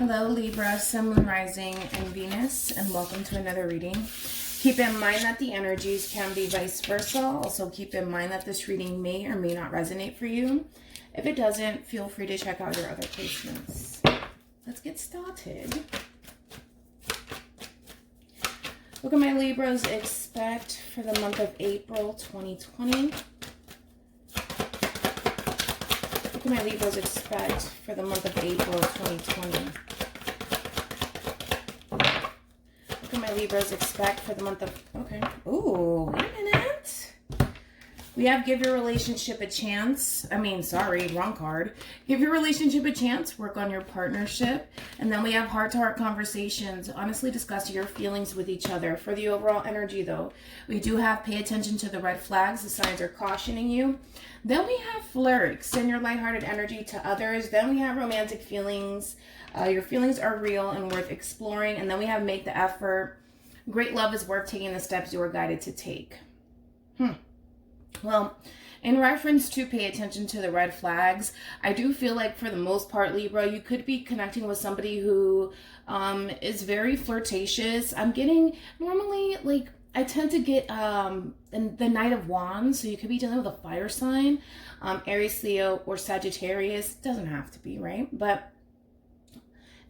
Hello Libra, Sun, Moon, Rising, and Venus, and welcome to another reading. Keep in mind that the energies can be vice versa. Also keep in mind that this reading may or may not resonate for you. If it doesn't, feel free to check out your other placements. Let's get started. What can my Libras expect for the month of April 2020? What can my Libras expect for the month of April 2020? What can my Libras expect for the month of... Okay. Ooh, wait a minute. We have give your relationship a chance. Wrong card. Give your relationship a chance. Work on your partnership. And then we have heart-to-heart conversations. Honestly discuss your feelings with each other. For the overall energy, though, we do have pay attention to the red flags. The signs are cautioning you. Then we have flirt. Extend your lighthearted energy to others. Then we have romantic feelings. Your feelings are real and worth exploring. And then we have make the effort. Great love is worth taking the steps you are guided to take. Well, in reference to pay attention to the red flags, I do feel like for the most part, Libra, you could be connecting with somebody who is very flirtatious. I'm getting, normally, like, I tend to get the Knight of Wands, so you could be dealing with a fire sign, Aries, Leo, or Sagittarius. Doesn't have to be, right? But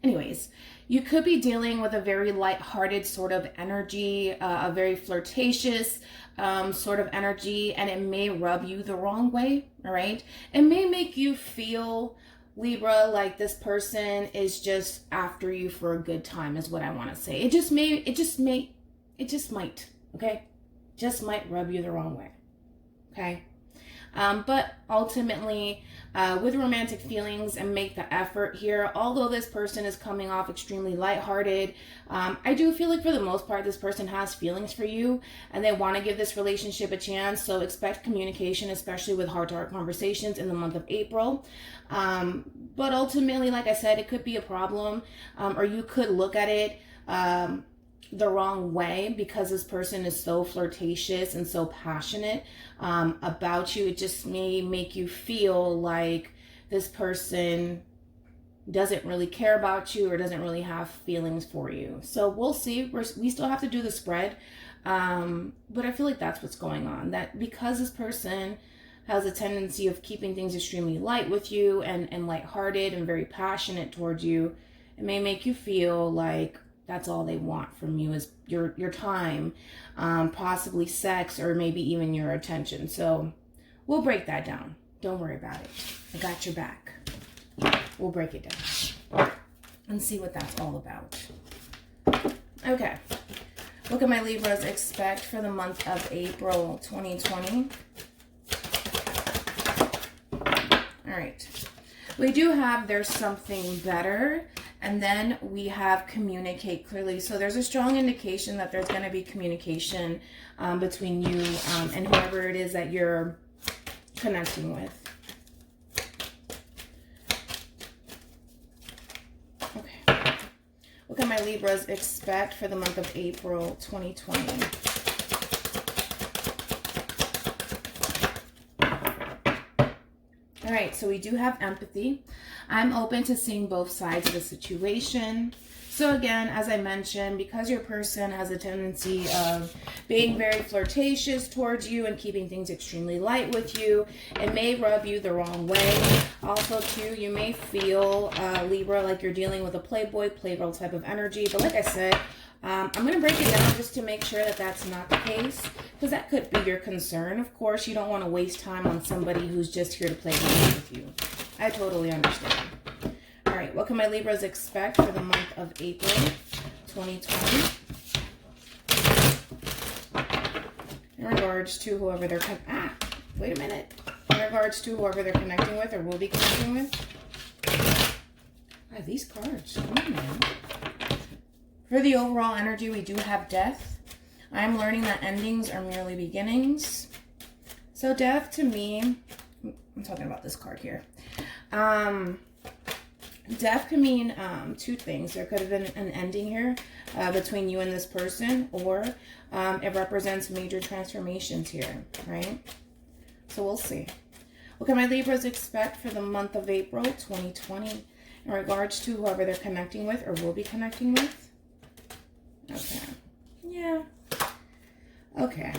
anyways, you could be dealing with a very light-hearted sort of energy, a very flirtatious sort of energy, and it may rub you the wrong way, all right? It may make you feel, Libra, like this person is just after you for a good time, is what I want to say. It just might, okay? Just might rub you the wrong way, okay? But ultimately, with romantic feelings and make the effort here, although this person is coming off extremely lighthearted, I do feel like for the most part, this person has feelings for you and they want to give this relationship a chance. So expect communication, especially with heart-to-heart conversations in the month of April. But ultimately, like I said, it could be a problem, or you could look at it the wrong way because this person is so flirtatious and so passionate about you. It just may make you feel like this person doesn't really care about you or doesn't really have feelings for you. So we'll see. We still have to do the spread, but I feel like that's what's going on, that because this person has a tendency of keeping things extremely light with you and lighthearted and very passionate towards you, it may make you feel like that's all they want from you is your time, possibly sex, or maybe even your attention. So we'll break that down. Don't worry about it. I got your back. We'll break it down and see what that's all about. Okay. What can my Libras expect for the month of April 2020? All right. We do have there's something better. And then we have communicate clearly. So there's a strong indication that there's going to be communication between you and whoever it is that you're connecting with. Okay. What can my Libras expect for the month of April 2020? All right, so we do have empathy. I'm open to seeing both sides of the situation. So again, as I mentioned, because your person has a tendency of being very flirtatious towards you and keeping things extremely light with you, it may rub you the wrong way. Also, too, you may feel, Libra, like you're dealing with a playboy, playgirl type of energy. But like I said, I'm going to break it down just to make sure that that's not the case, because that could be your concern. Of course, you don't want to waste time on somebody who's just here to play games with you. I totally understand. All right, what can my Libras expect for the month of April 2020? In regards to whoever they're... wait a minute. In regards to whoever they're connecting with or will be connecting with. These cards. Come on, man. For the overall energy, we do have death. I'm learning that endings are merely beginnings. So death to me, I'm talking about this card here. Death can mean two things. There could have been an ending here between you and this person, or it represents major transformations here, right? So we'll see. What can my Libras expect for the month of April 2020? in regards to whoever they're connecting with or will be connecting with. Okay. Yeah. Okay.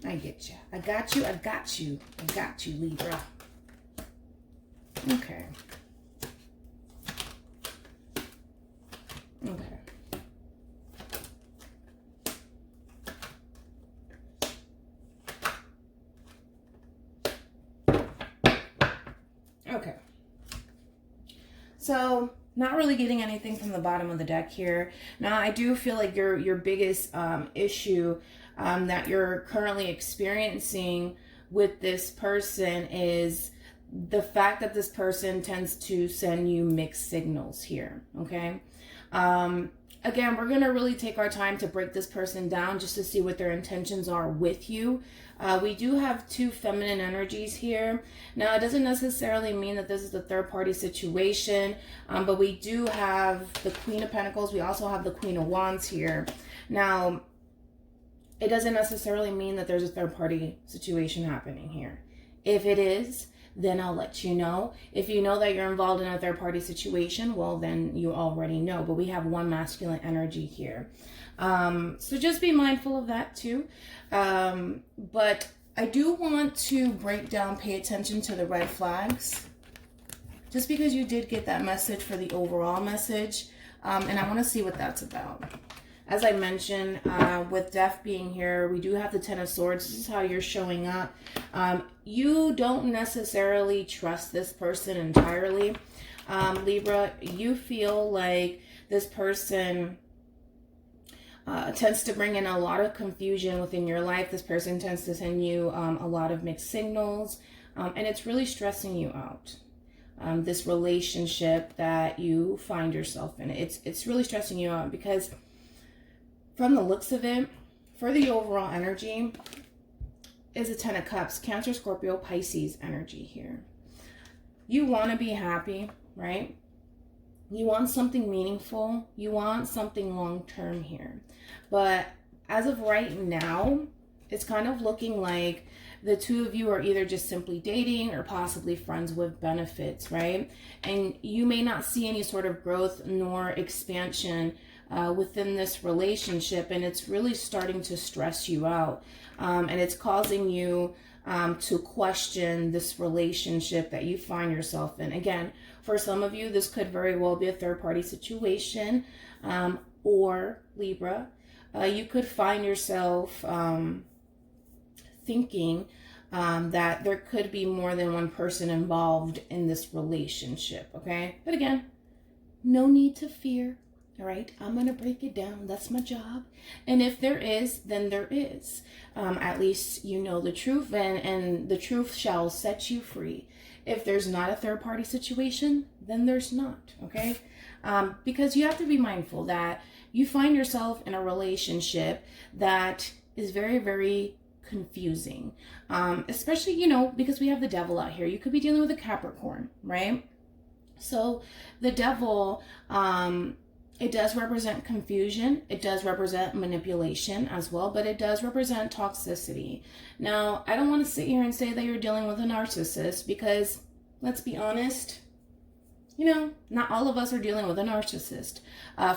I get you. I got you. I got you. I got you, Libra. Okay. Okay. Okay. So, not really getting anything from the bottom of the deck here. Now, I do feel like your biggest issue that you're currently experiencing with this person is the fact that this person tends to send you mixed signals here, okay? Again, we're going to really take our time to break this person down just to see what their intentions are with you. We do have two feminine energies here. Now, it doesn't necessarily mean that this is a third-party situation, but we do have the Queen of Pentacles. We also have the Queen of Wands here. Now, it doesn't necessarily mean that there's a third-party situation happening here. If it is, then I'll let you know. If you know that you're involved in a third-party situation, well, then you already know. But we have one masculine energy here. So just be mindful of that too. But I do want to break down, pay attention to the red flags. Just because you did get that message for the overall message. And I want to see what that's about. As I mentioned, with Death being here, we do have the Ten of Swords. This is how you're showing up. You don't necessarily trust this person entirely. Libra, you feel like this person tends to bring in a lot of confusion within your life. This person tends to send you a lot of mixed signals, and it's really stressing you out. This relationship that you find yourself in, it's really stressing you out because from the looks of it, for the overall energy, is a Ten of Cups, Cancer, Scorpio, Pisces energy here. You want to be happy, right? You want something meaningful. You want something long-term here. But as of right now, it's kind of looking like the two of you are either just simply dating or possibly friends with benefits, right? And you may not see any sort of growth nor expansion within this relationship, and it's really starting to stress you out, and it's causing you to question this relationship that you find yourself in. Again, for some of you, this could very well be a third-party situation, or Libra, you could find yourself thinking that there could be more than one person involved in this relationship, okay? But again, no need to fear. All right, I'm going to break it down. That's my job. And if there is, then there is. At least you know the truth, and the truth shall set you free. If there's not a third-party situation, then there's not, okay? Because you have to be mindful that you find yourself in a relationship that is very, very confusing. Especially, you know, because we have the devil out here. You could be dealing with a Capricorn, right? So the devil, it does represent confusion. It does represent manipulation as well, but it does represent toxicity. Now, I don't want to sit here and say that you're dealing with a narcissist because, let's be honest, you know, not all of us are dealing with a narcissist.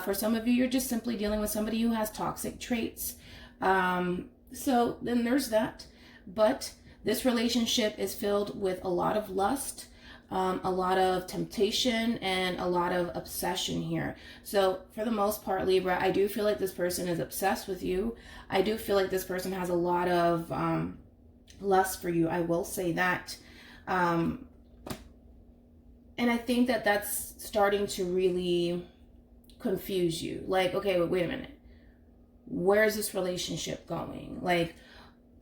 For some of you, you're just simply dealing with somebody who has toxic traits. So then there's that. But this relationship is filled with a lot of lust, a lot of temptation, and a lot of obsession here. So for the most part, Libra, I do feel like this person is obsessed with you. I do feel like this person has a lot of lust for you. I will say that. And I think that that's starting to really confuse you. Like, okay, wait a minute. Where is this relationship going? Like,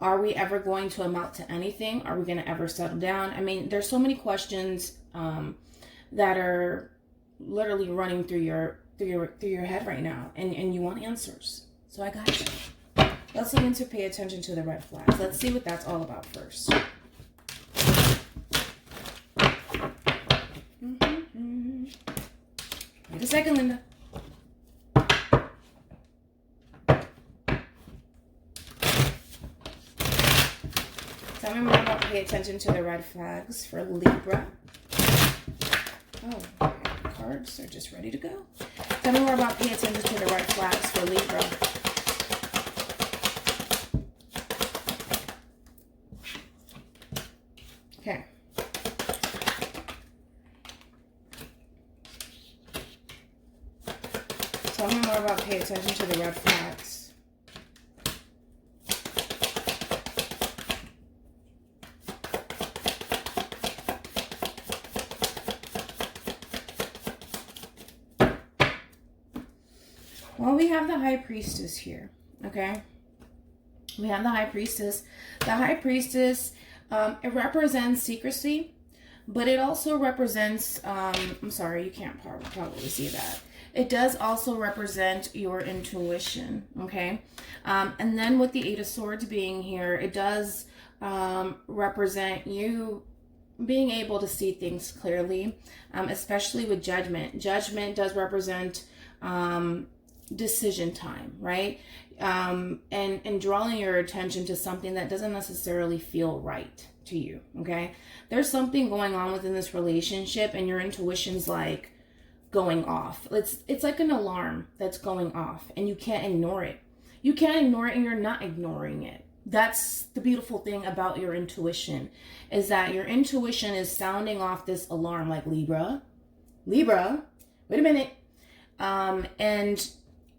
are we ever going to amount to anything? Are we going to ever settle down? I mean, there's so many questions that are literally running through your head right now, and you want answers. So I got you. Let's begin to pay attention to the red flags. Let's see what that's all about first. Wait a second, Linda. Tell me more about pay attention to the red flags for Libra. Oh, okay. cards are just ready to go. Tell me more about pay attention to the red flags for Libra. Okay. Tell me more about pay attention to the red flags. Well, we have the High Priestess here, okay? We have the High Priestess. The High Priestess, it represents secrecy, but it also represents, I'm sorry, you can't probably see that. It does also represent your intuition, okay? And then with the Eight of Swords being here, it does represent you being able to see things clearly, especially with Judgment. Judgment does represent decision time, right? And drawing your attention to something that doesn't necessarily feel right to you, okay? There's something going on within this relationship and your intuition's like going off. It's like an alarm that's going off and you can't ignore it. You can't ignore it and you're not ignoring it. That's the beautiful thing about your intuition, is that your intuition is sounding off this alarm like Libra, wait a minute. And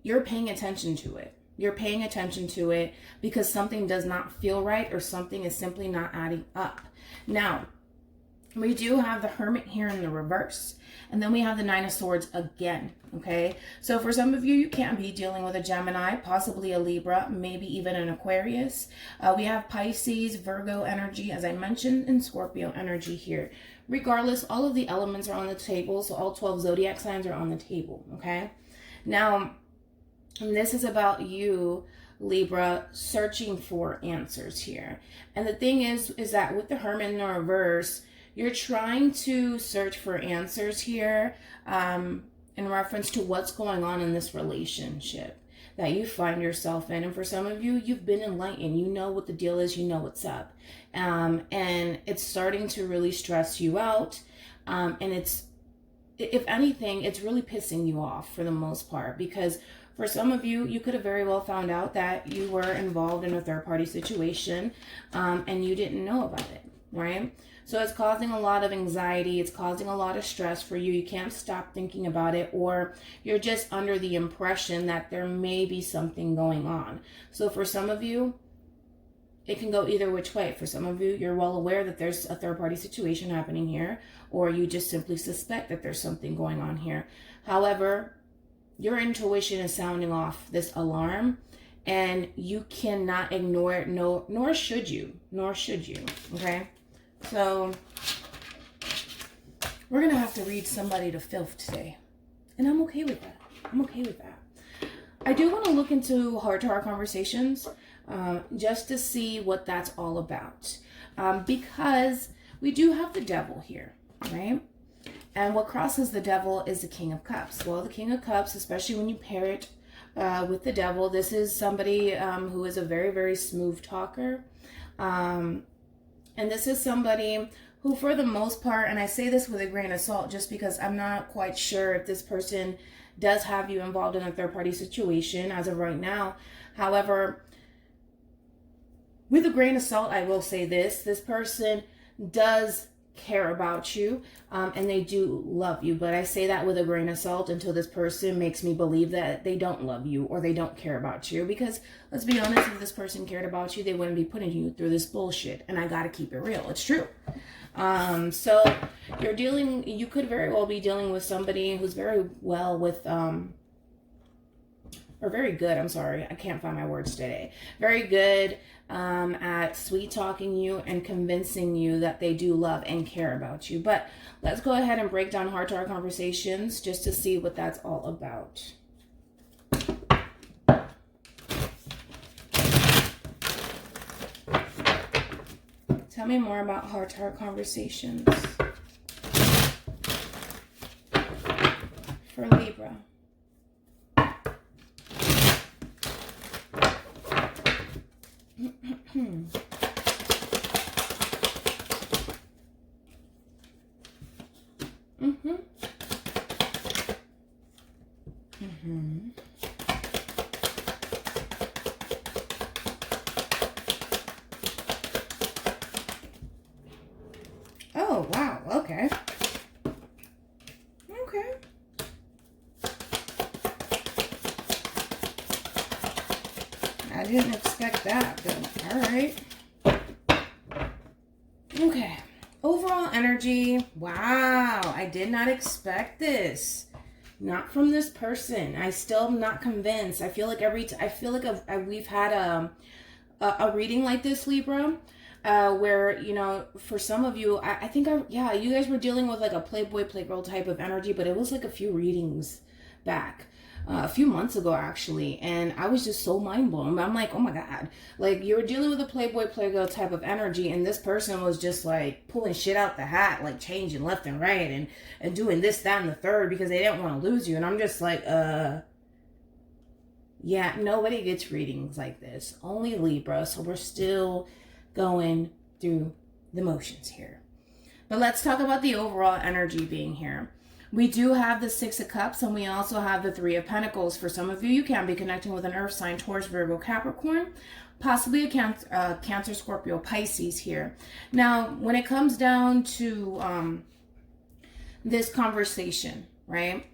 you're paying attention to it. You're paying attention to it because something does not feel right or something is simply not adding up. Now, we do have the Hermit here in the reverse. And then we have the Nine of Swords again, okay? So for some of you, you can't be dealing with a Gemini, possibly a Libra, maybe even an Aquarius. We have Pisces, Virgo energy, as I mentioned, and Scorpio energy here. Regardless, all of the elements are on the table, so all 12 zodiac signs are on the table, okay? Now, this is about you, Libra, searching for answers here. And the thing is that with the Hermit in the reverse, you're trying to search for answers here in reference to what's going on in this relationship that you find yourself in. And for some of you, you've been enlightened. You know what the deal is. You know what's up. And it's starting to really stress you out. And it's, if anything, it's really pissing you off for the most part, because for some of you, you could have very well found out that you were involved in a third-party situation and you didn't know about it, right? So it's causing a lot of anxiety. It's causing a lot of stress for you. You can't stop thinking about it, or you're just under the impression that there may be something going on. So for some of you, it can go either which way. For some of you, you're well aware that there's a third-party situation happening here, or you just simply suspect that there's something going on here. However, your intuition is sounding off this alarm, and you cannot ignore it, nor should you, okay? So we're going to have to read somebody to filth today, and I'm okay with that. I do want to look into heart-to-heart conversations just to see what that's all about, because we do have the devil here, right? And what crosses the devil is the King of Cups. Well, the King of Cups, especially when you pair it with the devil, this is somebody who is a very, very smooth talker. And this is somebody who, for the most part, and I say this with a grain of salt just because I'm not quite sure if this person does have you involved in a third-party situation as of right now. However, with a grain of salt, I will say this person does care about you, and they do love you, but I say that with a grain of salt until this person makes me believe that they don't love you or they don't care about you, because let's be honest, if this person cared about you, they wouldn't be putting you through this bullshit, and I gotta keep it real. It's true. So you could very well be dealing with somebody who's very well with or very good, I'm sorry, I can't find my words today. Very good at sweet talking you and convincing you that they do love and care about you. But let's go ahead and break down heart-to-heart conversations just to see what that's all about. Tell me more about heart-to-heart conversations for Libra. Mm-hmm. Oh, wow. Okay. Okay. I didn't expect that, but all right. Okay. Overall energy. Wow. I did not expect this. Not from this person. I still am not convinced. I feel like we've had a reading like this, Libra, where, you know, for some of you, I think, you guys were dealing with like a playboy, playgirl type of energy, but it was like a few readings back. A few months ago, actually, and I was just so mind blown. I'm like, oh my God, like you were dealing with a playboy, playgirl type of energy, and this person was just like pulling shit out the hat, like changing left and right, and doing this, that, and the third because they didn't want to lose you. And I'm just like, yeah, nobody gets readings like this, only Libra. So we're still going through the motions here. But let's talk about the overall energy being here. We do have the Six of Cups, and we also have the Three of Pentacles. For some of you, you can be connecting with an Earth sign, Taurus, Virgo, Capricorn, possibly a Cancer, Scorpio, Pisces here. Now, when it comes down to this conversation, right?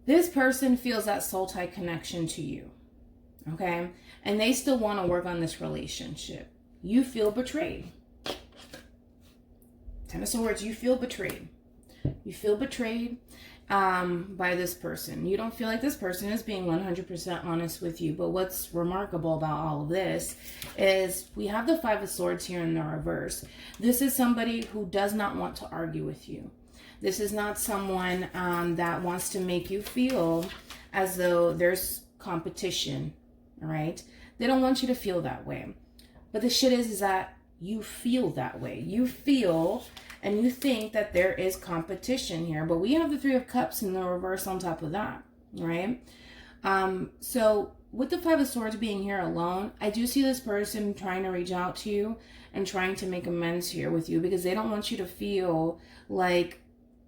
This person feels that soul tie connection to you, okay? And they still want to work on this relationship. You feel betrayed. Ten of Swords, you feel betrayed. You feel betrayed by this person. You don't feel like this person is being 100% honest with you. But what's remarkable about all of this is we have the Five of Swords here in the reverse. This is somebody who does not want to argue with you. This is not someone that wants to make you feel as though there's competition, all right? They don't want you to feel that way. But the shit is that you feel that way. You feel and you think that there is competition here. But we have the Three of Cups in the reverse on top of that, right? So with the Five of Swords being here alone, I do see this person trying to reach out to you and trying to make amends here with you because they don't want you to feel like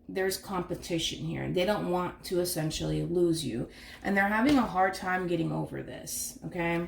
there's competition here. They don't want to essentially lose you. And they're having a hard time getting over this, okay?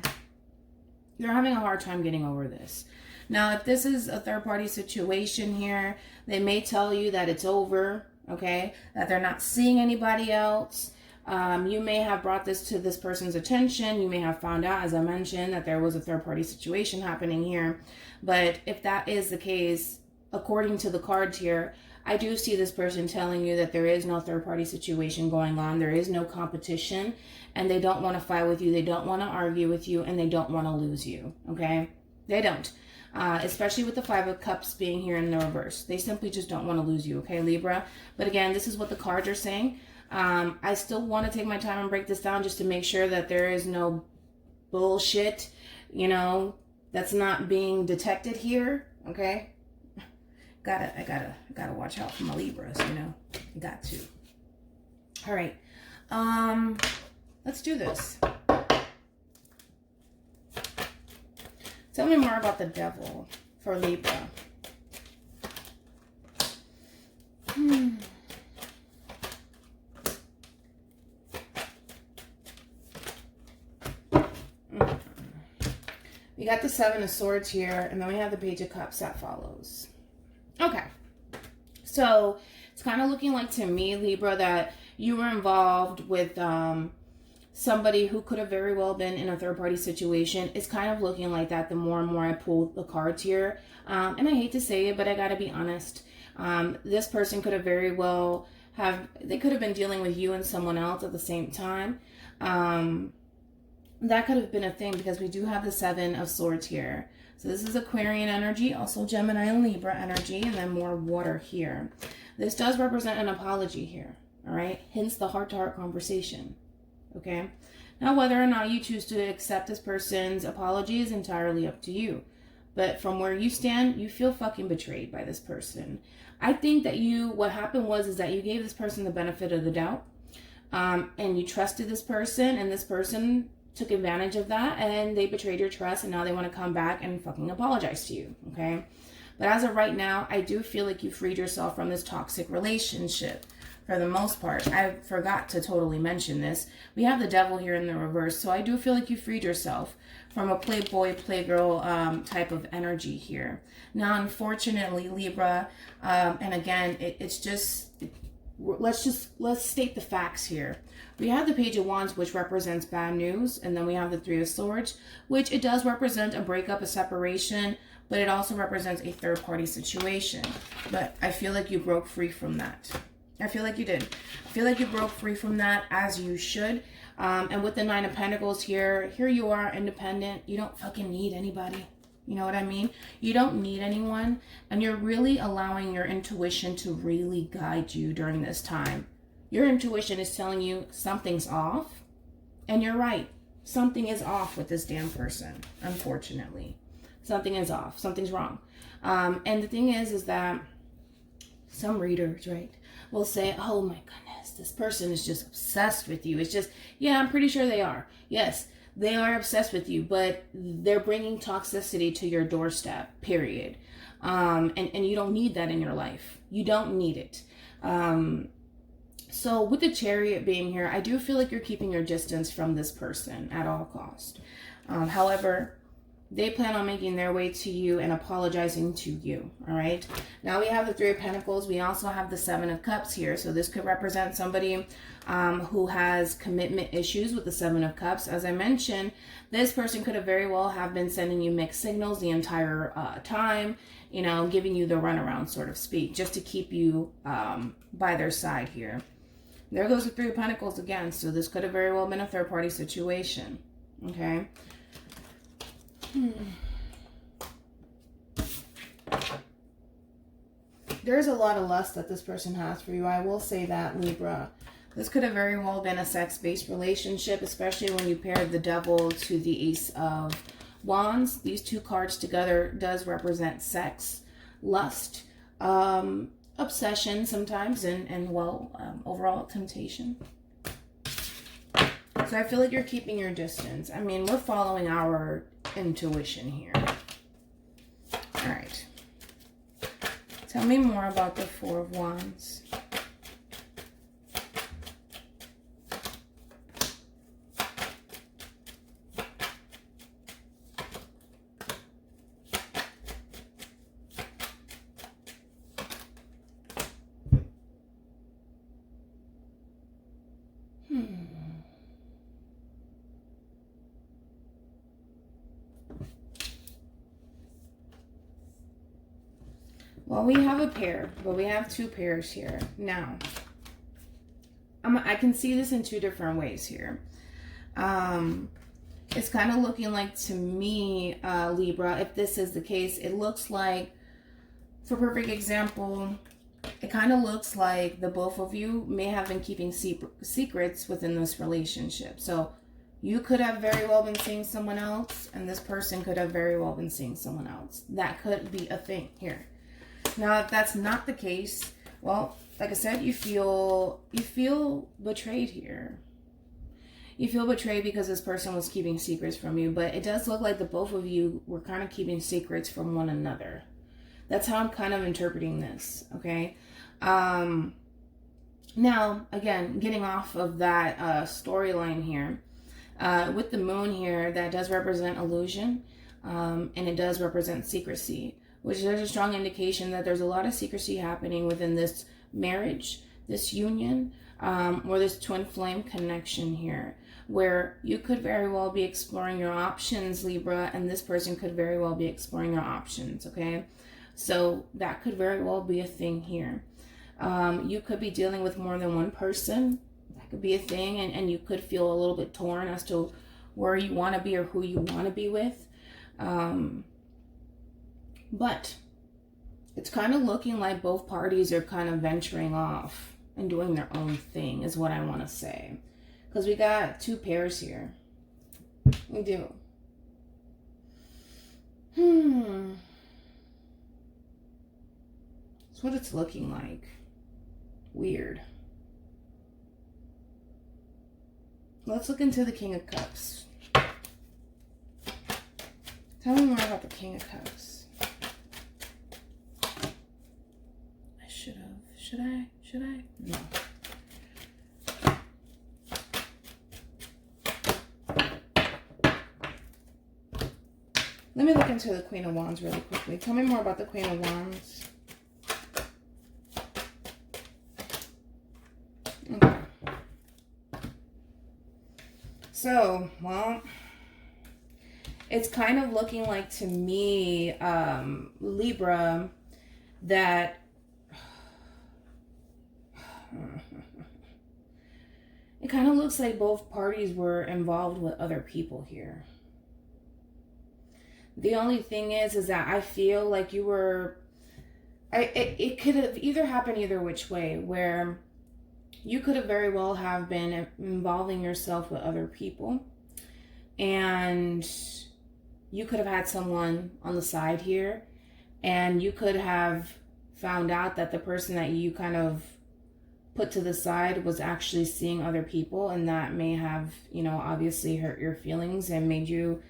They're having a hard time getting over this. Now, if this is a third-party situation here, they may tell you that it's over, okay? That they're not seeing anybody else. You may have brought this to this person's attention. You may have found out, as I mentioned, that there was a third-party situation happening here. But if that is the case, according to the cards here, I do see this person telling you that there is no third-party situation going on. There is no competition, and they don't want to fight with you. They don't want to argue with you, and they don't want to lose you, okay? They don't. Especially with the Five of Cups being here in the reverse. They simply just don't want to lose you, okay, Libra? But again, this is what the cards are saying. I still want to take my time and break this down just to make sure that there is no bullshit, you know, that's not being detected here, okay? I gotta watch out for my Libras, you know. I got to. All right. Let's do this. Tell me more about the Devil for Libra. We got the Seven of Swords here, and then we have the Page of Cups that follows. Okay. So it's kind of looking like to me, Libra, that you were involved with somebody who could have very well been in a third-party situation. It's kind of looking like that the more and more I pull the cards here. And I hate to say it, but I gotta be honest. This person could have very well they could have been dealing with you and someone else at the same time. That could have been a thing because we do have the Seven of Swords here. So this is Aquarian energy, also Gemini and Libra energy, and then more water here. This does represent an apology here, all right? Hence the heart-to-heart conversation. Okay, now whether or not you choose to accept this person's apology is entirely up to you. But from where you stand, you feel fucking betrayed by this person. I think that what happened is that you gave this person the benefit of the doubt, and you trusted this person, and this person took advantage of that, and they betrayed your trust, and now they want to come back and fucking apologize to you, okay? But as of right now, I do feel like you freed yourself from this toxic relationship. for the most part. I forgot to totally mention this. We have the devil here in the reverse. So I do feel like you freed yourself from a playboy, playgirl type of energy here. Now, unfortunately, Libra, and again, it's just, let's state the facts here. We have the Page of Wands, which represents bad news, and then we have the Three of Swords, which it does represent a breakup, a separation, but it also represents a third-party situation. But I feel like you broke free from that. I feel like you did. I feel like you broke free from that, as you should. And with the Nine of Pentacles here you are, independent. You don't fucking need anybody. You know what I mean? You don't need anyone. And you're really allowing your intuition to really guide you during this time. Your intuition is telling you something's off. And you're right. Something is off with this damn person, unfortunately. Something is off. Something's wrong. And the thing is that some readers, right, will say, oh my goodness, this person is just obsessed with you. It's just, yeah, I'm pretty sure they are. Yes, they are obsessed with you, but they're bringing toxicity to your doorstep, period. And you don't need that in your life. You don't need it. So with the Chariot being here, I do feel like you're keeping your distance from this person at all cost. However, they plan on making their way to you and apologizing to you, all right? Now we have the Three of Pentacles. We also have the Seven of Cups here. So this could represent somebody who has commitment issues with the Seven of Cups. As I mentioned, this person could have very well have been sending you mixed signals the entire time, you know, giving you the runaround, so to speak, just to keep you by their side here. There goes the Three of Pentacles again. So this could have very well been a third-party situation, okay? There's a lot of lust that this person has for you. I will say that, Libra. This could have very well been a sex-based relationship, especially when you paired the Devil to the Ace of Wands. These two cards together does represent sex, lust, obsession sometimes, and well, overall temptation. So I feel like you're keeping your distance. I mean, we're following our intuition here. All right. Tell me more about the Four of Wands. Well, we have a pair, but we have two pairs here. Now, I can see this in two different ways here. It's kind of looking like, to me, Libra, if this is the case, it looks like, for perfect example, it kind of looks like the both of you may have been keeping secrets within this relationship. So you could have very well been seeing someone else, and this person could have very well been seeing someone else. That could be a thing here. Now, if that's not the case, well, like I said, you feel betrayed here. You feel betrayed because this person was keeping secrets from you, but it does look like the both of you were kind of keeping secrets from one another. That's how I'm kind of interpreting this, okay? Now, again, getting off of that storyline here, with the moon here, that does represent illusion, and it does represent secrecy, which there's a strong indication that there's a lot of secrecy happening within this marriage, this union, or this twin flame connection here, where you could very well be exploring your options, Libra, and this person could very well be exploring their options, okay? So that could very well be a thing here. You could be dealing with more than one person. That could be a thing, and you could feel a little bit torn as to where you want to be or who you want to be with. But it's kind of looking like both parties are kind of venturing off and doing their own thing, is what I want to say. Because we got two pairs here. We do. That's what it's looking like. Weird. Let's look into the King of Cups. Tell me more about the King of Cups. Should I? No. Let me look into the Queen of Wands really quickly. Tell me more about the Queen of Wands. Okay. So, well, it's kind of looking like to me, Libra, that it kind of looks like both parties were involved with other people here. The only thing is that I feel like you were, it could have either happened either which way, where you could have very well have been involving yourself with other people, and you could have had someone on the side here, and you could have found out that the person that you kind of put to the side was actually seeing other people, and that may have, you know, obviously hurt your feelings and made you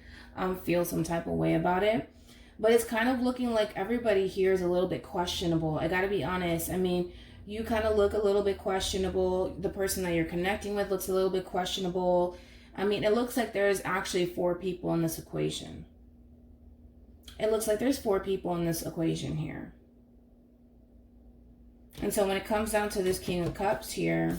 feel some type of way about it. But it's kind of looking like everybody here is a little bit questionable. I gotta be honest. I mean, you kind of look a little bit questionable. The person that you're connecting with looks a little bit questionable. I mean, it looks like there's actually 4 people in this equation. It looks like there's 4 people in this equation here. And so when it comes down to this King of Cups here,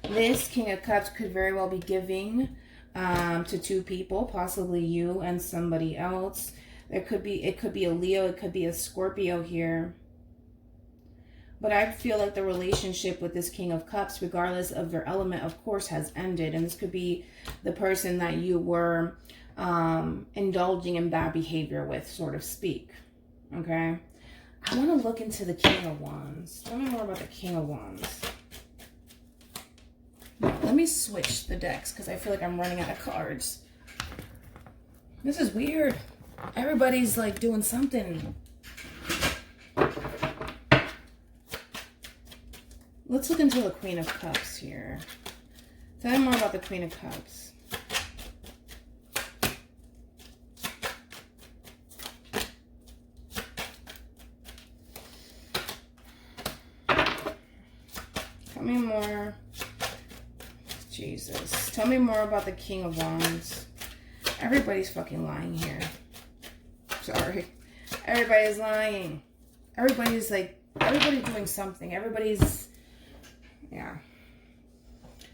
this King of Cups could very well be giving to 2 people, possibly you and somebody else. It could be a Leo, it could be a Scorpio here. But I feel like the relationship with this King of Cups, regardless of their element, of course, has ended. And this could be the person that you were indulging in bad behavior with, sort of speak. Okay? I want to look into the King of Wands. Tell me more about the King of Wands. Let me switch the decks because I feel like I'm running out of cards. This is weird. Everybody's like doing something. Let's look into the Queen of Cups here. Tell me more about the Queen of Cups. Tell me more. Jesus. Tell me more about the King of Wands. Everybody's fucking lying here. Sorry. Everybody's lying. Everybody's doing something. Everybody's, yeah.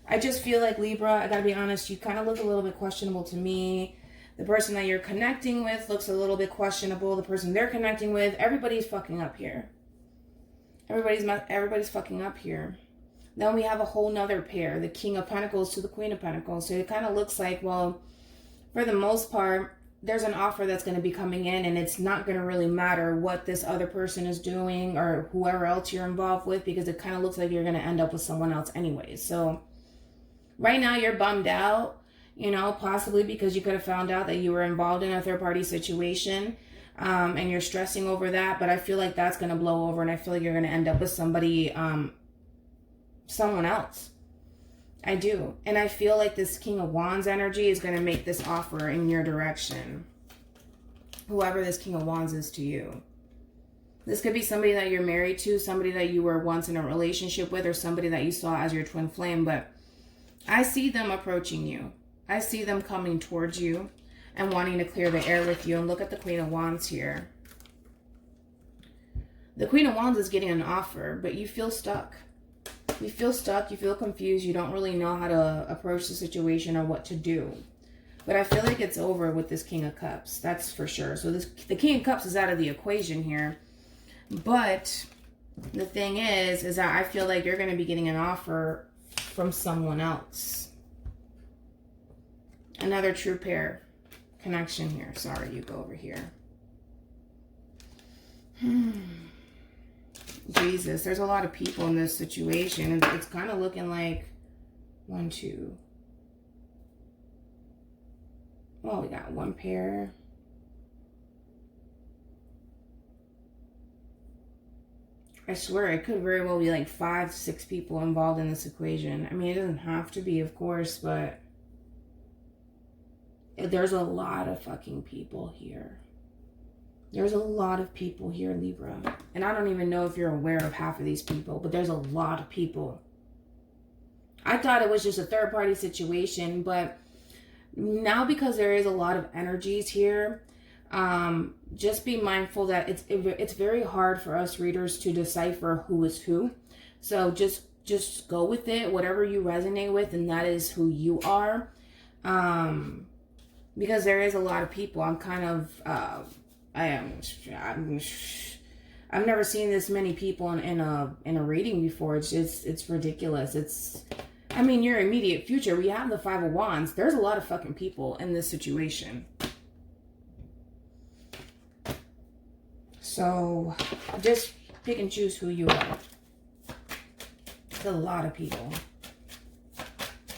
I just feel like Libra, I gotta be honest, you kind of look a little bit questionable to me. The person that you're connecting with looks a little bit questionable. The person they're connecting with, everybody's fucking up here. Everybody's fucking up here. Then we have a whole nother pair, the King of Pentacles to the Queen of Pentacles. So it kind of looks like, well, for the most part, there's an offer that's going to be coming in, and it's not going to really matter what this other person is doing or whoever else you're involved with, because it kind of looks like you're going to end up with someone else anyways. So right now you're bummed out, you know, possibly because you could have found out that you were involved in a third-party situation, and you're stressing over that. But I feel like that's going to blow over, and I feel like you're going to end up with somebody, someone else. I do. And I feel like this King of Wands energy is going to make this offer in your direction. Whoever this King of Wands is to you. This could be somebody that you're married to, somebody that you were once in a relationship with, or somebody that you saw as your twin flame. But I see them approaching you. I see them coming towards you and wanting to clear the air with you. And look at the Queen of Wands here. The Queen of Wands is getting an offer, but you feel stuck. You feel stuck, you feel confused, you don't really know how to approach the situation or what to do. But I feel like it's over with this King of Cups, that's for sure. So the King of Cups is out of the equation here. But the thing is that I feel like you're going to be getting an offer from someone else. Another true pair connection here. Sorry, you go over here. Jesus, there's a lot of people in this situation. It's kind of looking like 1, 2. Well, we got 1 pair. I swear, it could very well be like 5, 6 people involved in this equation. I mean, it doesn't have to be, of course, but there's a lot of fucking people here. There's a lot of people here, Libra. And I don't even know if you're aware of half of these people, but there's a lot of people. I thought it was just a third-party situation, but now, because there is a lot of energies here, just be mindful that it's very hard for us readers to decipher who is who. So just go with it, whatever you resonate with, and that is who you are. Because there is a lot of people. I'm kind of I've never seen this many people in a reading before. It's ridiculous. I mean, your immediate future. We have the Five of Wands. There's a lot of fucking people in this situation. So just pick and choose who you are. It's a lot of people.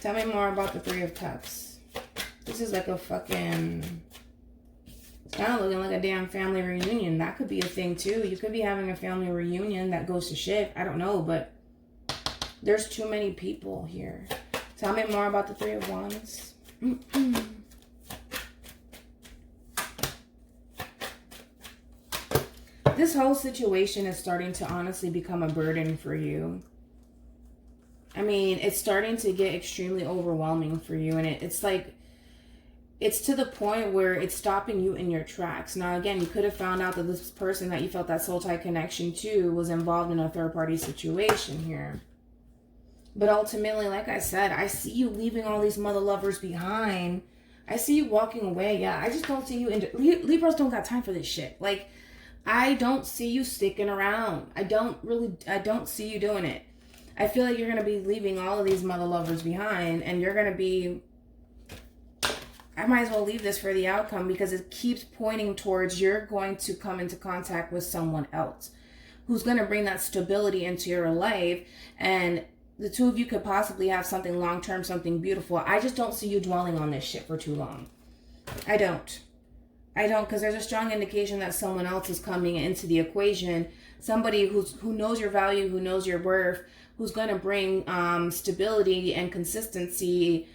Tell me more about the Three of Cups. This is like a fucking... It's kind of looking like a damn family reunion. That could be a thing too. You could be having a family reunion that goes to shit. I don't know, but there's too many people here. Tell me more about the Three of Wands. This whole situation is starting to honestly become a burden for you. I mean, it's starting to get extremely overwhelming for you. And it's like, it's to the point where it's stopping you in your tracks. Now, again, you could have found out that this person that you felt that soul tie connection to was involved in a third-party situation here. But ultimately, like I said, I see you leaving all these mother lovers behind. I see you walking away. Yeah, I just don't see you in... Libras don't got time for this shit. Like, I don't see you sticking around. I don't see you doing it. I feel like you're going to be leaving all of these mother lovers behind, and you're going to be... I might as well leave this for the outcome, because it keeps pointing towards you're going to come into contact with someone else who's going to bring that stability into your life, and the two of you could possibly have something long-term, something beautiful. I just don't see you dwelling on this shit for too long. I don't, because there's a strong indication that someone else is coming into the equation. Somebody who knows your value, who knows your worth, who's going to bring stability and consistency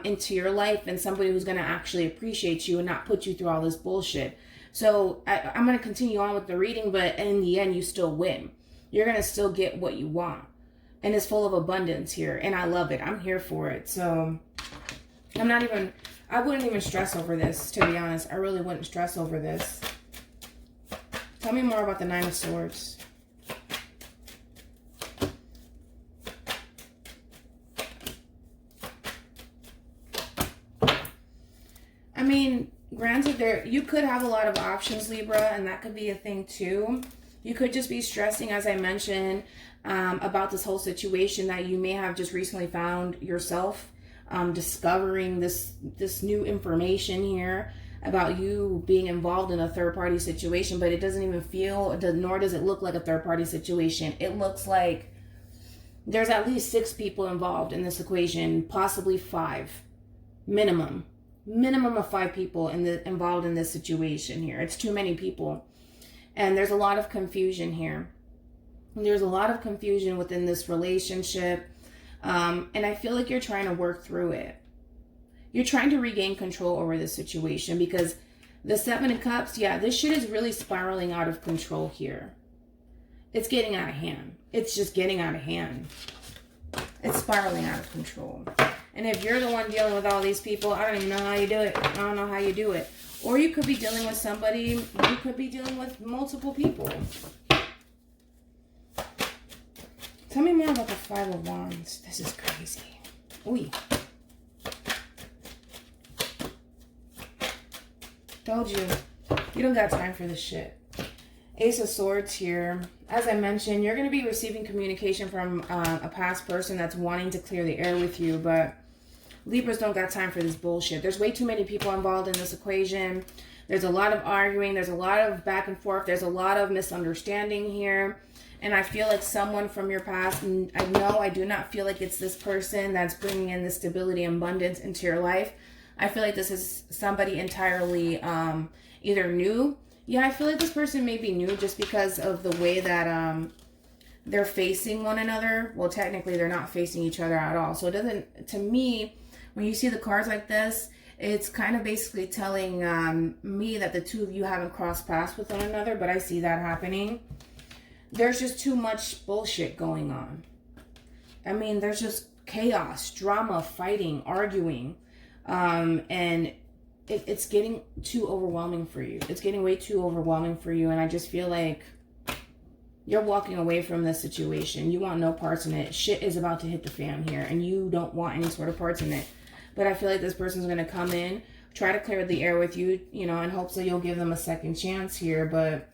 into your life, and somebody who's going to actually appreciate you and not put you through all this bullshit. So I'm going to continue on with the reading, but in the end, you still win. You're going to still get what you want. And it's full of abundance here. And I love it. I'm here for it. So I wouldn't even stress over this, to be honest. I really wouldn't stress over this. Tell me more about the Nine of Swords. I mean, granted, you could have a lot of options, Libra, and that could be a thing too. You could just be stressing, as I mentioned, about this whole situation that you may have just recently found yourself discovering this new information here about you being involved in a third-party situation, but it doesn't even feel, nor does it look like a third-party situation. It looks like there's at least 6 people involved in this equation, possibly 5, minimum of 5 people involved in this situation here. It's too many people. And there's a lot of confusion here. There's a lot of confusion within this relationship. And I feel like you're trying to work through it. You're trying to regain control over this situation, because the Seven of Cups, yeah, this shit is really spiraling out of control here. It's getting out of hand. It's just getting out of hand. It's spiraling out of control. And if you're the one dealing with all these people, I don't even know how you do it. I don't know how you do it. Or you could be dealing with somebody, you could be dealing with multiple people. Tell me more about the Five of Wands. This is crazy. Ooh. Told you. You don't got time for this shit. Ace of Swords here. As I mentioned, you're going to be receiving communication from a past person that's wanting to clear the air with you, but Libras don't got time for this bullshit. There's way too many people involved in this equation. There's a lot of arguing. There's a lot of back and forth. There's a lot of misunderstanding here. And I feel like someone from your past, and I do not feel like it's this person that's bringing in the stability and abundance into your life. I feel like this is somebody entirely either new. Yeah, I feel like this person may be new just because of the way that they're facing one another. Well, technically, they're not facing each other at all. So it doesn't, to me, when you see the cards like this, it's kind of basically telling me that the two of you haven't crossed paths with one another, but I see that happening. There's just too much bullshit going on. I mean, there's just chaos, drama, fighting, arguing. And it's getting too overwhelming for you. It's getting way too overwhelming for you. And I just feel like you're walking away from this situation. You want no parts in it. Shit is about to hit the fan here, and you don't want any sort of parts in it. But I feel like this person's going to come in, try to clear the air with you, you know, in hopes that you'll give them a second chance here. But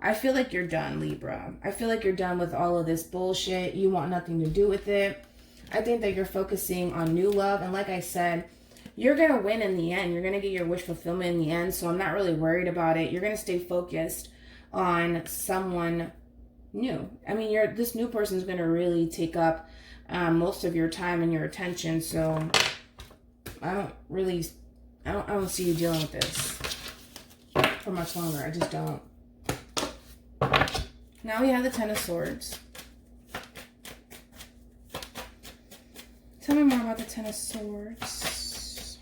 I feel like you're done, Libra. I feel like you're done with all of this bullshit. You want nothing to do with it. I think that you're focusing on new love. And like I said, you're going to win in the end. You're going to get your wish fulfillment in the end. So I'm not really worried about it. You're going to stay focused on someone new. I mean, this new person is going to really take up most of your time and your attention. So I don't see you dealing with this for much longer. I just don't. Now we have the Ten of Swords. Tell me more about the Ten of Swords.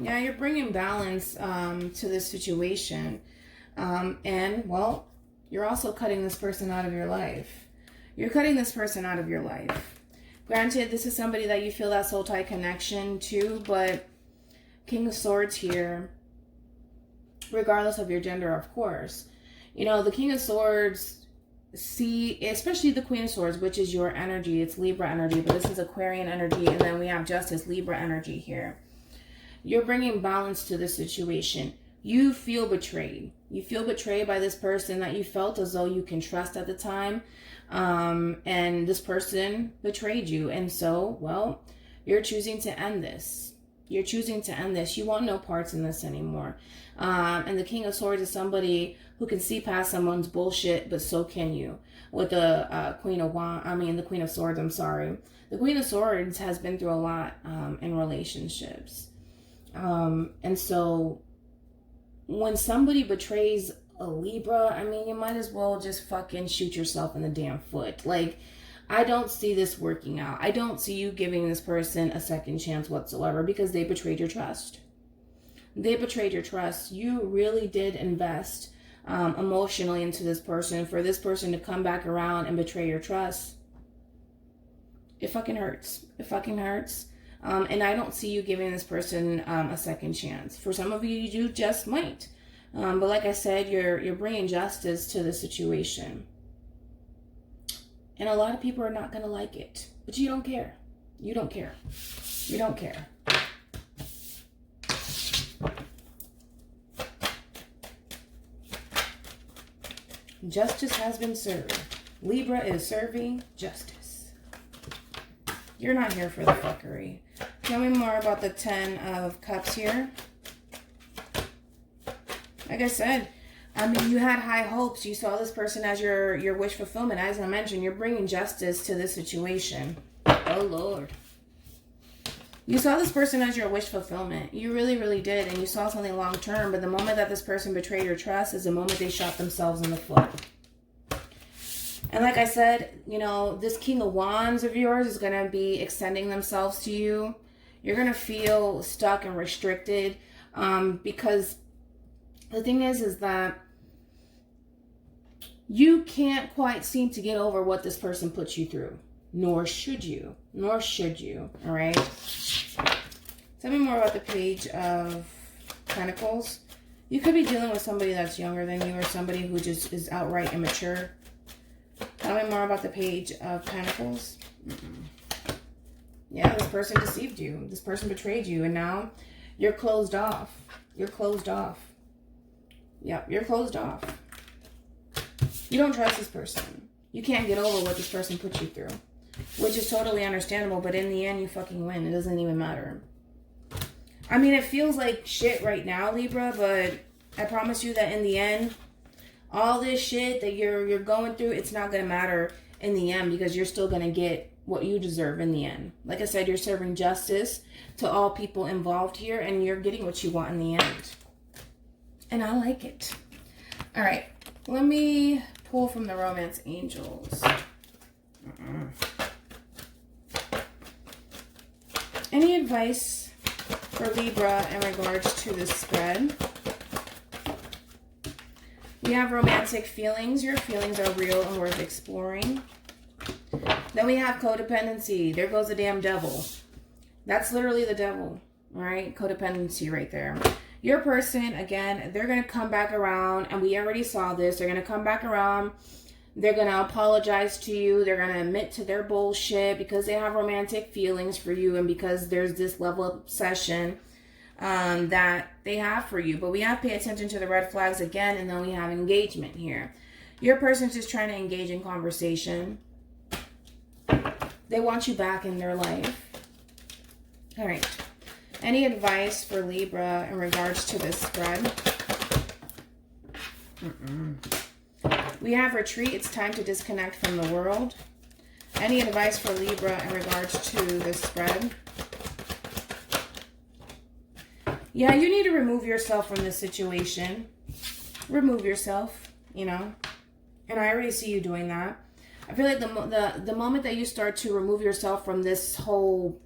Yeah, you're bringing balance to this situation. And, well, you're also cutting this person out of your life. You're cutting this person out of your life. Granted, this is somebody that you feel that soul tie connection to, but King of Swords here, regardless of your gender, of course. You know, the King of Swords, especially the Queen of Swords, which is your energy. It's Libra energy, but this is Aquarian energy. And then we have Justice, Libra energy here. You're bringing balance to the situation. You feel betrayed. You feel betrayed by this person that you felt as though you can trust at the time. And this person betrayed you. And so, well, you're choosing to end this. You're choosing to end this. You want no parts in this anymore. And the King of Swords is somebody who can see past someone's bullshit, but so can you. With the Queen of Swords, I'm sorry. The Queen of Swords has been through a lot in relationships. And so when somebody betrays a Libra, I mean, you might as well just fucking shoot yourself in the damn foot. Like, I don't see this working out. I don't see you giving this person a second chance whatsoever because they betrayed your trust. They betrayed your trust. You really did invest emotionally into this person. For this person to come back around and betray your trust, it fucking hurts. It fucking hurts. And I don't see you giving this person a second chance. For some of you, you just might. But like I said, you're bringing justice to the situation. And a lot of people are not going to like it. But you don't care. You don't care. You don't care. Justice has been served. Libra is serving justice. You're not here for the fuckery. Tell me more about the Ten of Cups here. Like I said, I mean, you had high hopes. You saw this person as your wish fulfillment. As I mentioned, you're bringing justice to this situation. Oh, Lord. You saw this person as your wish fulfillment. You really, really did. And you saw something long term. But the moment that this person betrayed your trust is the moment they shot themselves in the foot. And like I said, you know, this King of Wands of yours is going to be extending themselves to you. You're going to feel stuck and restricted because the thing is that you can't quite seem to get over what this person puts you through. Nor should you. Nor should you. All right? Tell me more about the Page of Pentacles. You could be dealing with somebody that's younger than you or somebody who just is outright immature. Tell me more about the Page of Pentacles. Yeah, this person deceived you. This person betrayed you. And now you're closed off. You're closed off. Yep, you're closed off. You don't trust this person. You can't get over what this person put you through. Which is totally understandable. But in the end, you fucking win. It doesn't even matter. I mean, it feels like shit right now, Libra. But I promise you that in the end, all this shit that you're going through, it's not going to matter in the end because you're still going to get what you deserve in the end. Like I said, you're serving justice to all people involved here and you're getting what you want in the end. And I like it. All right. Let me pull from the Romance Angels. Any advice for Libra in regards to this spread? We have romantic feelings. Your feelings are real and worth exploring. Then we have codependency. There goes the damn devil. That's literally the devil, all right? Codependency right there. Your person, again, they're going to come back around, and we already saw this. They're going to come back around. They're going to apologize to you. They're going to admit to their bullshit because they have romantic feelings for you and because there's this level of obsession that they have for you. But we have to pay attention to the red flags again, and then we have engagement here. Your person's just trying to engage in conversation. They want you back in their life. All right. Any advice for Libra in regards to this spread? We have retreat. It's time to disconnect from the world. Any advice for Libra in regards to this spread? Yeah, you need to remove yourself from this situation. Remove yourself, you know. And I already see you doing that. I feel like the moment that you start to remove yourself from this whole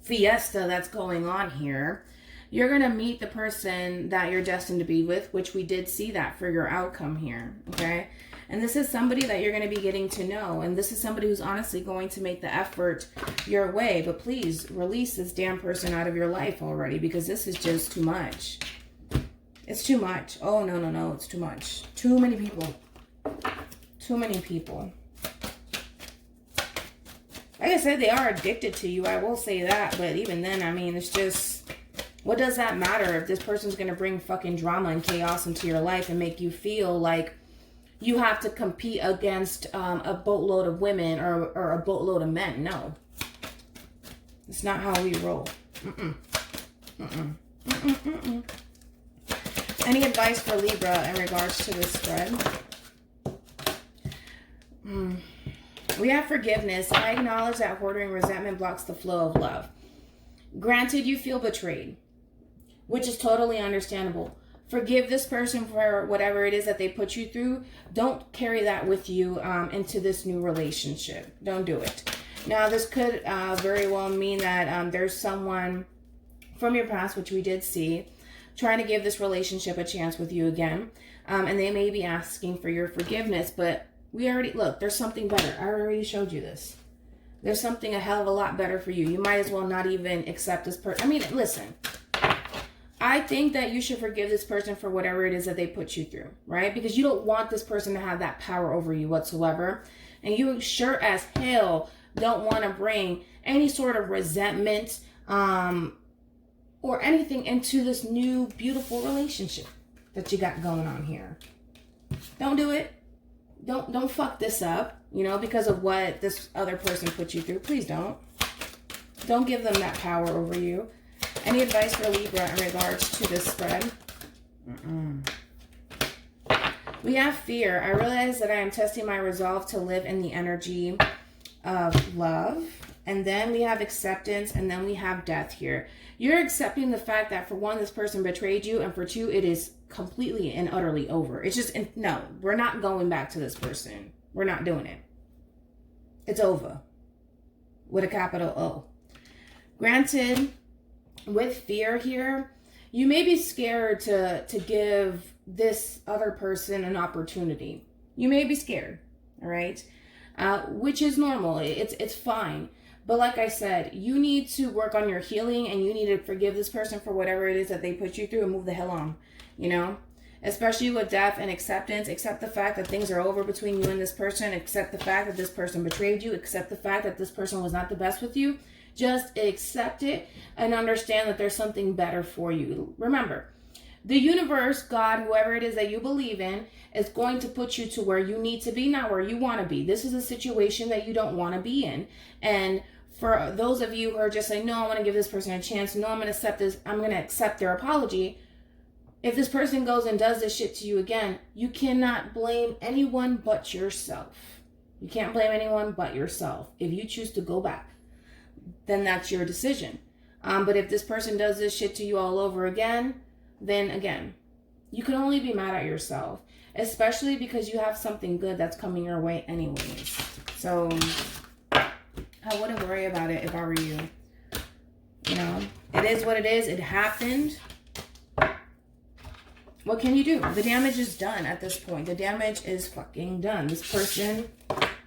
fiesta that's going on here, you're going to meet the person that you're destined to be with, which we did see that for your outcome here, okay? And this is somebody that you're going to be getting to know, and this is somebody who's honestly going to make the effort your way. But please release this damn person out of your life already, because this is just too much. It's too much. Oh, no, no, no, it's too much. Too many people. Too many people. Like I said, they are addicted to you. I will say that. But even then, I mean, it's just, what does that matter if this person's going to bring fucking drama and chaos into your life and make you feel like you have to compete against a boatload of women or a boatload of men? No. It's not how we roll. Any advice for Libra in regards to this spread? We have forgiveness. I acknowledge that hoarding resentment blocks the flow of love. Granted, you feel betrayed, which is totally understandable. Forgive this person for whatever it is that they put you through. Don't carry that with you into this new relationship. Don't do it. Now, this could very well mean that there's someone from your past, which we did see, trying to give this relationship a chance with you again. And they may be asking for your forgiveness, but we already, look, there's something better. I already showed you this. There's something a hell of a lot better for you. You might as well not even accept this person. I mean, listen, I think that you should forgive this person for whatever it is that they put you through, right? Because you don't want this person to have that power over you whatsoever. And you sure as hell don't want to bring any sort of resentment or anything into this new beautiful relationship that you got going on here. Don't do it. Don't fuck this up, you know, because of what this other person put you through. Please don't. Don't give them that power over you. Any advice for Libra in regards to this spread? We have fear. I realize that I am testing my resolve to live in the energy of love. And then we have acceptance, and then we have death here. You're accepting the fact that, for one, this person betrayed you, and for two, it is completely and utterly over. It's just, no, we're not going back to this person. We're not doing it. It's over. With a capital O. Granted, with fear here, you may be scared to give this other person an opportunity. You may be scared, all right? Which is normal. It's fine. But like I said, you need to work on your healing, and you need to forgive this person for whatever it is that they put you through and move the hell on, you know? Especially with death and acceptance. Accept the fact that things are over between you and this person. Accept the fact that this person betrayed you. Accept the fact that this person was not the best with you. Just accept it and understand that there's something better for you. Remember, the universe, God, whoever it is that you believe in, is going to put you to where you need to be, not where you want to be. This is a situation that you don't want to be in. And for those of you who are just saying, no, I want to give this person a chance. No, I'm going to accept this. I'm going to accept their apology. If this person goes and does this shit to you again, you cannot blame anyone but yourself. You can't blame anyone but yourself. If you choose to go back, then that's your decision. But if this person does this shit to you all over again, then again, you can only be mad at yourself, especially because you have something good that's coming your way anyways. So I wouldn't worry about it if I were you. You know, it is what it is. It happened. What can you do? The damage is done at this point. The damage is fucking done. This person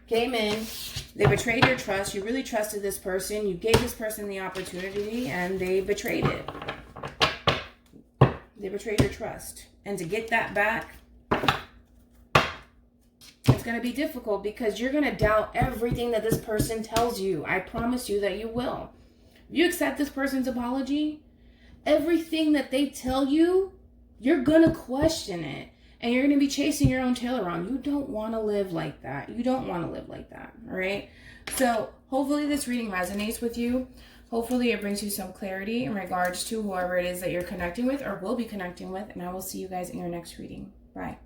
came in. They betrayed your trust. You really trusted this person. You gave this person the opportunity and they betrayed it. They betrayed your trust. And to get that back, it's going to be difficult because you're going to doubt everything that this person tells you. I promise you that you will. If you accept this person's apology, everything that they tell you, you're going to question it. And you're going to be chasing your own tail around. You don't want to live like that. You don't want to live like that. All right? So hopefully this reading resonates with you. Hopefully it brings you some clarity in regards to whoever it is that you're connecting with or will be connecting with. And I will see you guys in your next reading. Bye.